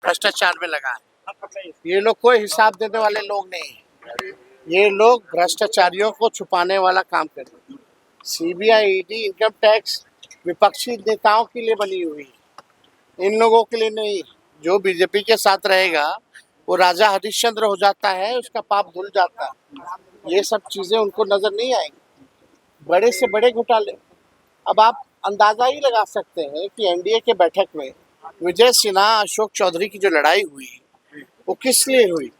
भ्रष्टाचार में लगा है। ये लोग कोई हिसाब देने वाले लोग नहीं है। ये लोग भ्रष्टाचारियों को छुपाने वाला काम करते हैं। सीबीआई, ईडी, इनकम टैक्स विपक्षी नेताओं के लिए बनी हुई है, इन लोगों के लिए नहीं। जो बीजेपी के साथ रहेगा वो राजा हरिश्चंद्र हो जाता है, उसका पाप धुल जाता है। ये सब चीजें उनको नजर नहीं आएंगी। बड़े से बड़े घोटाले। अब आप अंदाजा ही लगा सकते हैं कि एनडीए के बैठक में विजय सिन्हा, अशोक चौधरी की जो लड़ाई हुई वो किस लिए हुई।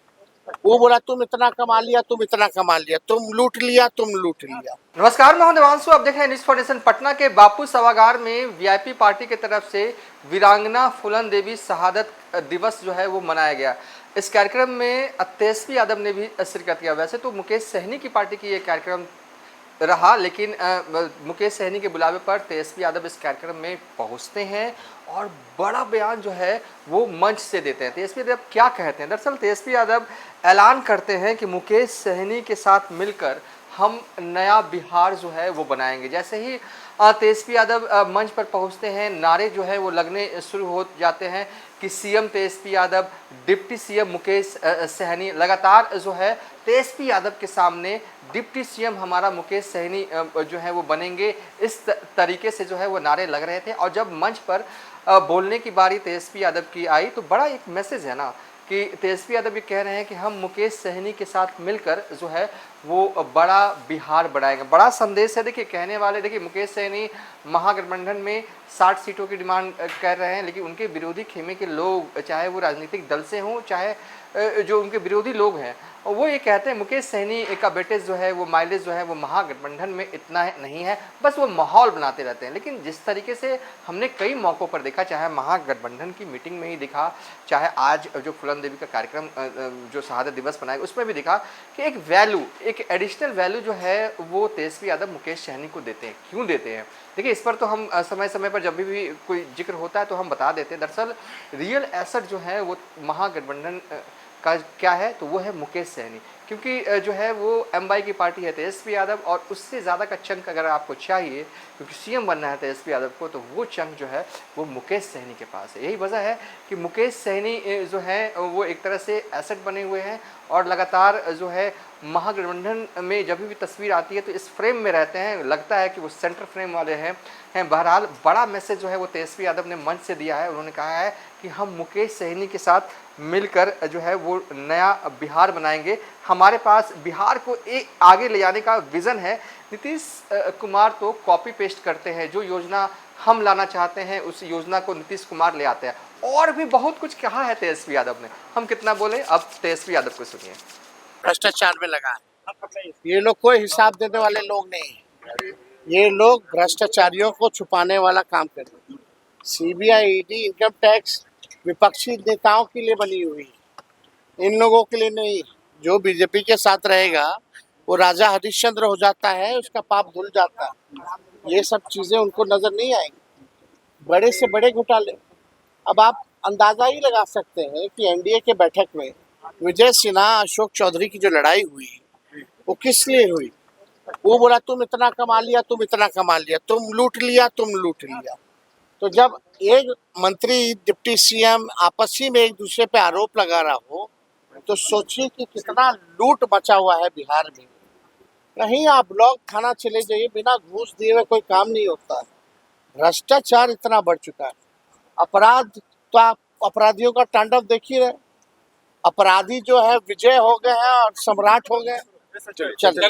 वो बोला तुम इतना कमा लिया, तुम इतना कमा लिया, तुम लूट लिया, तुम लूट लिया। नमस्कार, मैं हूं देवांशु। आप देख रहे हैं न्यूज़ फाउंडेशन पटना के बापू सभागार में वीआईपी पार्टी की तरफ से वीरांगना फूलन देवी शहादत दिवस जो है वो मनाया गया। इस कार्यक्रम में तेजस्वी यादव ने भी शिरकत किया। वैसे तो मुकेश सहनी की पार्टी की ये कार्यक्रम रहा, लेकिन मुकेश सहनी के बुलावे पर तेजस्वी यादव इस कार्यक्रम में पहुंचते हैं और बड़ा बयान जो है वो मंच से देते हैं। तेजस्वी यादव क्या कहते हैं? दरअसल तेजस्वी यादव ऐलान करते हैं कि मुकेश सहनी के साथ मिलकर हम नया बिहार जो है वो बनाएंगे। जैसे ही तेजस्वी यादव मंच पर पहुंचते हैं, नारे जो है वो लगने शुरू हो जाते हैं कि CM Tejashwi Yadav, deputy CM Mukesh Sahni. लगातार जो है तेजस्वी यादव के सामने डिप्टी सीएम हमारा मुकेश सहनी जो है वो बनेंगे, इस तरीके से जो है वो नारे लग रहे थे। और जब मंच पर बोलने की बारी तेजस्वी यादव की आई तो बड़ा एक मैसेज है ना कि तेजस्वी यादव ये कह रहे हैं कि हम मुकेश सहनी के साथ मिलकर जो है वो बड़ा बिहार बनाएंगे। बड़ा संदेश है। देखिए, कहने वाले, देखिए मुकेश सहनी महागठबंधन में 60 सीटों की डिमांड कर रहे हैं, लेकिन उनके विरोधी खेमे के लोग, चाहे वो राजनीतिक दल से हों, चाहे जो उनके विरोधी लोग हैं, और वो ये कहते हैं मुकेश सहनी का वेटेज जो है वो, माइलेज जो है वो महागठबंधन में इतना नहीं है, बस वो माहौल बनाते रहते हैं। लेकिन जिस तरीके से हमने कई मौक़ों पर देखा, चाहे महागठबंधन की मीटिंग में ही दिखा, चाहे आज जो फूलन देवी का कार्यक्रम जो शहादत दिवस मनाया उसमें भी दिखा कि एक वैल्यू, एक एडिशनल वैल्यू जो है वो तेजस्वी यादव मुकेश सहनी को देते हैं। क्यों देते हैं? देखिए, इस पर तो हम समय समय पर जब भी कोई जिक्र होता है तो हम बता देते हैं। दरअसल रियल एसेट जो है वो महागठबंधन का क्या है, तो वो है मुकेश सहनी। क्योंकि जो है वो एमवाई की पार्टी है तेजस्वी यादव, और उससे ज़्यादा का चंक अगर आपको चाहिए, क्योंकि सीएम बनना है तेजस्वी यादव को, तो वो चंक जो है वो मुकेश सहनी के पास है। यही वजह है कि मुकेश सहनी जो है वो एक तरह से एसेट बने हुए हैं, और लगातार जो है महागठबंधन में जब भी तस्वीर आती है तो इस फ्रेम में रहते हैं, लगता है कि वो सेंटर फ्रेम वाले हैं। बहरहाल बड़ा मैसेज जो है वो तेजस्वी यादव ने मंच से दिया है। उन्होंने कहा है कि हम मुकेश सहनी के साथ मिलकर जो है वो नया बिहार बनाएंगे। हमारे पास बिहार को एक आगे ले जाने का विज़न है। नीतीश कुमार तो कॉपी पेस्ट करते हैं, जो योजना हम लाना चाहते हैं उस योजना को नीतीश कुमार ले आते हैं। और भी बहुत कुछ कहा है तेजस्वी यादव ने, हम कितना बोले, अब तेजस्वी यादव को सुनिए। भ्रष्टाचार में लगा है। ये लोग कोई हिसाब देने वाले लोग नहीं है। ये लोग भ्रष्टाचारियों को छुपाने वाला काम करते हैं। सीबीआई, ईडी, इनकम टैक्स विपक्षी नेताओं के लिए बनी हुई है, इन लोगों के लिए नहीं। जो बीजेपी के साथ रहेगा वो राजा हरिश्चंद्र हो जाता है, उसका पाप धुल जाता है। ये सब चीजें उनको नजर नहीं आएंगी। बड़े से बड़े घोटाले। अब आप अंदाजा ही लगा सकते हैं कि एनडीए के बैठक में विजय सिन्हा, अशोक चौधरी की जो लड़ाई हुई वो किस लिए हुई। वो बोला तुम इतना कमा लिया, तुम इतना कमा लिया, तुम लूट लिया, तुम लूट लिया। तो जब एक मंत्री, डिप्टी सीएम आपस ही में एक दूसरे पे आरोप लगा रहा हो, तो सोचिए कि कितना लूट मचा हुआ है बिहार में। कहीं आप ब्लॉक थाना चले जाइए, बिना घूस दिए हुए कोई काम नहीं होता है। भ्रष्टाचार इतना बढ़ चुका है। अपराध तो आप अपराधियों का तांडव देख ही रहे। अपराधी जो है विजय हो गए हैं और सम्राट हो गए। चलिए